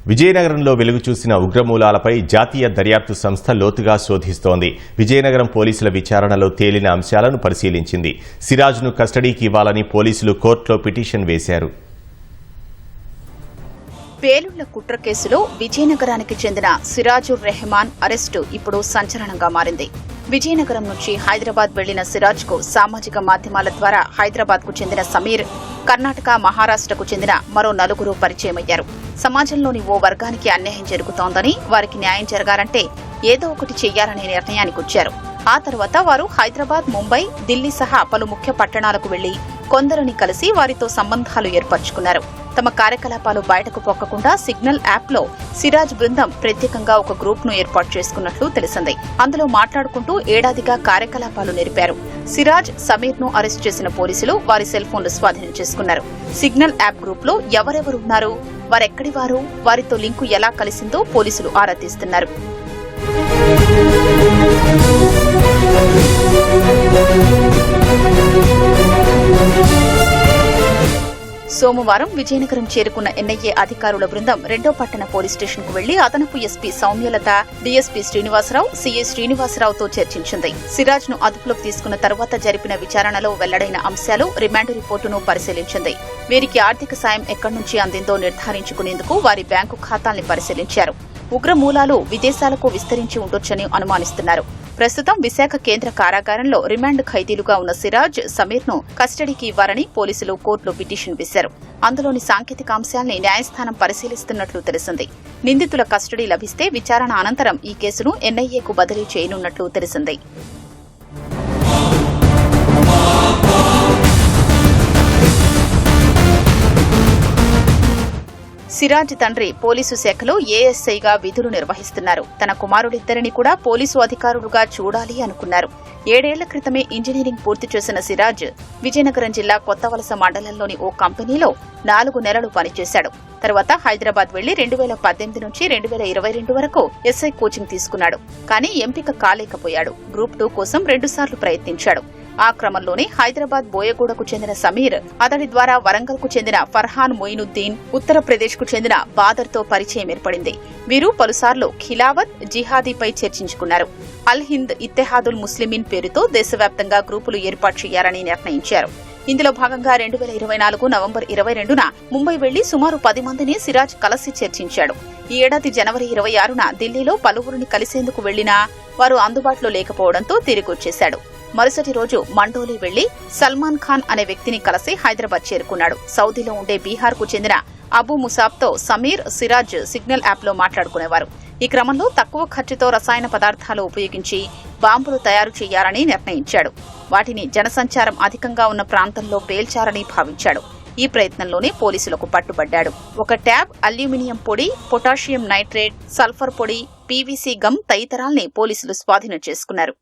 విజయనగరంలో వెలుగు చూసిన ఉగ్రమూలాలపై జాతీయ దర్యాప్తు సంస్థ లోతుగా శోధిస్తోంది. విజయనగరం పోలీసుల విచారణలో తేలిన అంశాలను పరిశీలించింది. సిరాజ్ను కస్టడీకి ఇవ్వాలని పోలీసులు కోర్టులో పిటిషన్ వేశారు. పేలుళ్ల కుట్ర కేసులో విజయనగరానికి చెందిన సిరాజుర్ రెహమాన్ అరెస్టు ఇప్పుడు సంచలనంగా మారింది. విజయనగరం నుంచి హైదరాబాద్ వెళ్లిన సిరాజ్ కు సామాజిక మాధ్యమాల ద్వారా హైదరాబాద్ కు చెందిన సమీర్, కర్ణాటక, మహారాష్ట్రకు చెందిన మరో నలుగురు పరిచయమయ్యారు. సమాజంలోని ఓ వర్గానికి అన్యాయం జరుగుతోందని, వారికి న్యాయం జరగాలంటే ఏదో ఒకటి చెయ్యాలనే నిర్ణయానికి వచ్చారు. ఆ తర్వాత వారు హైదరాబాద్, ముంబై, ఢిల్లీ సహా పలు ముఖ్య పట్టణాలకు వెళ్లి కొందరిని కలిసి వారితో సంబంధాలు ఏర్పరచుకున్నారు. తమ కార్యకలాపాలు బయటకు పొక్కకుండా సిగ్నల్ యాప్లో సిరాజ్ బృందం ప్రత్యేకంగా ఒక గ్రూప్ ను ఏర్పాటు చేసుకున్నట్లు తెలిసింది. అందులో మాట్లాడుకుంటూ ఏడాదిగా కార్యకలాపాలు నెరిపారు. సిరాజ్, సమీర్ ను అరెస్ట్ చేసిన పోలీసులు వారి సెల్ ఫోన్లు స్వాధీనం చేసుకున్నారు. సిగ్నల్ యాప్ గ్రూప్ లో ఎవరెవరున్నారు, వారెక్కడి వారు, వారితో లింకు ఎలా కలిసిందో పోలీసులు ఆరా తీస్తున్నారు. సోమవారం విజయనగరం చేరుకున్న ఎన్ఐఏ అధికారుల బృందం రెండో పట్టణ పోలీస్ స్టేషన్ కు వెళ్లి అదనపు SP Soumyalatha, DSP Srinivasa Rao, CI శ్రీనివాసరావుతో చర్చించింది. సిరాజ్ ను అదుపులోకి తీసుకున్న తర్వాత జరిపిన విచారణలో వెల్లడైన అంశాలు, రిమాండ్ రిపోర్టును పరిశీలించింది. వీరికి ఆర్థిక సాయం ఎక్కడి నుంచి అందిందో నిర్ధారించుకునేందుకు వారి బ్యాంకు ఖాతాల్ని పరిశీలించారు. ఉగ్ర మూలాలు విదేశాలకు విస్తరించి ఉండొచ్చని అనుమానిస్తున్నారు. ప్రస్తుతం విశాఖ కేంద్ర కారాగారంలో రిమాండ్ ఖైదీలుగా ఉన్న సిరాజ్, సమీర్ ను కస్టడీకి ఇవ్వాలని పోలీసులు కోర్టులో పిటిషన్ వేశారు. అందులోని సాంకేతిక అంశాల్ని న్యాయస్థానం పరిశీలిస్తున్నట్లు తెలిసింది. నిందితుల కస్టడీ లభిస్తే విచారణ అనంతరం ఈ కేసును ఎన్ఐఏకు బదిలీ చేయనున్నట్లు తెలిసింది. సిరాజ్ తండ్రి పోలీసు శాఖలో ఏఎస్ఐగా విధులు నిర్వహిస్తున్నారు. తన కుమారుడిద్దరిని కూడా పోలీసు అధికారులుగా చూడాలి అనుకున్నారు. 7 ఏళ్ల క్రితమే ఇంజనీరింగ్ పూర్తి చేసిన సిరాజ్ విజయనగరం జిల్లా కొత్తవలస మండలంలోని ఓ కంపెనీలో 4 నెలలు పనిచేశాడు. తర్వాత హైదరాబాద్ వెళ్లి 2018 నుంచి 2022 వరకు ఎస్ఐ కోచింగ్ తీసుకున్నాడు. కానీ ఎంపిక కాలేకపోయాడు. గ్రూప్ 2 కోసం 2 సార్లు ప్రయత్నించాడు. ఆ క్రమంలోనే హైదరాబాద్ బోయగూడకు చెందిన సమీర్, అతడి ద్వారా వరంగల్ కు చెందిన ఫర్హాన్ మొయినుద్దీన్, ఉత్తరప్రదేశ్ కు చెందిన బాదర్తో పరిచయం ఏర్పడింది. వీరు పలుసార్లు ఖిలావత్, జిహాదీపై చర్చించుకున్నారు. అల్ హింద్ ఇత్తెహాదుల్ ముస్లిమీన్ పేరుతో దేశవ్యాప్తంగా గ్రూపులు ఏర్పాటు చేయాలని నిర్ణయించారు. ఇందులో భాగంగా 2024 నవంబర్ 22న ముంబై వెళ్లి సుమారు 10 మందిని సిరాజ్ కలిసి చర్చించాడు. ఈ ఏడాది జనవరి 26న ఢిల్లీలో పలువురిని కలిసేందుకు వెళ్లినా వారు అందుబాటులో లేకపోవడంతో తిరిగొచ్చేశాడు. మరుసటి రోజు మండోలి వెళ్లి సల్మాన్ ఖాన్ అనే వ్యక్తిని కలిసి హైదరాబాద్ చేరుకున్నాడు. సౌదీలో ఉండే బీహార్ కు చెందిన అబూ ముసాబ్తో సమీర్, సిరాజ్ సిగ్నల్ యాప్లో మాట్లాడుకునేవారు. ఈ క్రమంలో తక్కువ ఖర్చుతో రసాయన పదార్థాలు ఉపయోగించి బాంబులు తయారు చేయాలని నిర్ణయించాడు. వాటిని జనసంచారం అధికంగా ఉన్న ప్రాంతంలో పేల్చాలని భావించాడు. ఈ ప్రయత్నంలోనే పోలీసులకు పట్టుబడ్డాడు. ఒక ట్యాబ్ అల్యూమినియం పొడి, పొటాషియం నైట్రేట్, సల్ఫర్ పొడి, పీవీసీ గమ్ తదితరాల్ని పోలీసులు స్వాధీనం చేసుకున్నారు.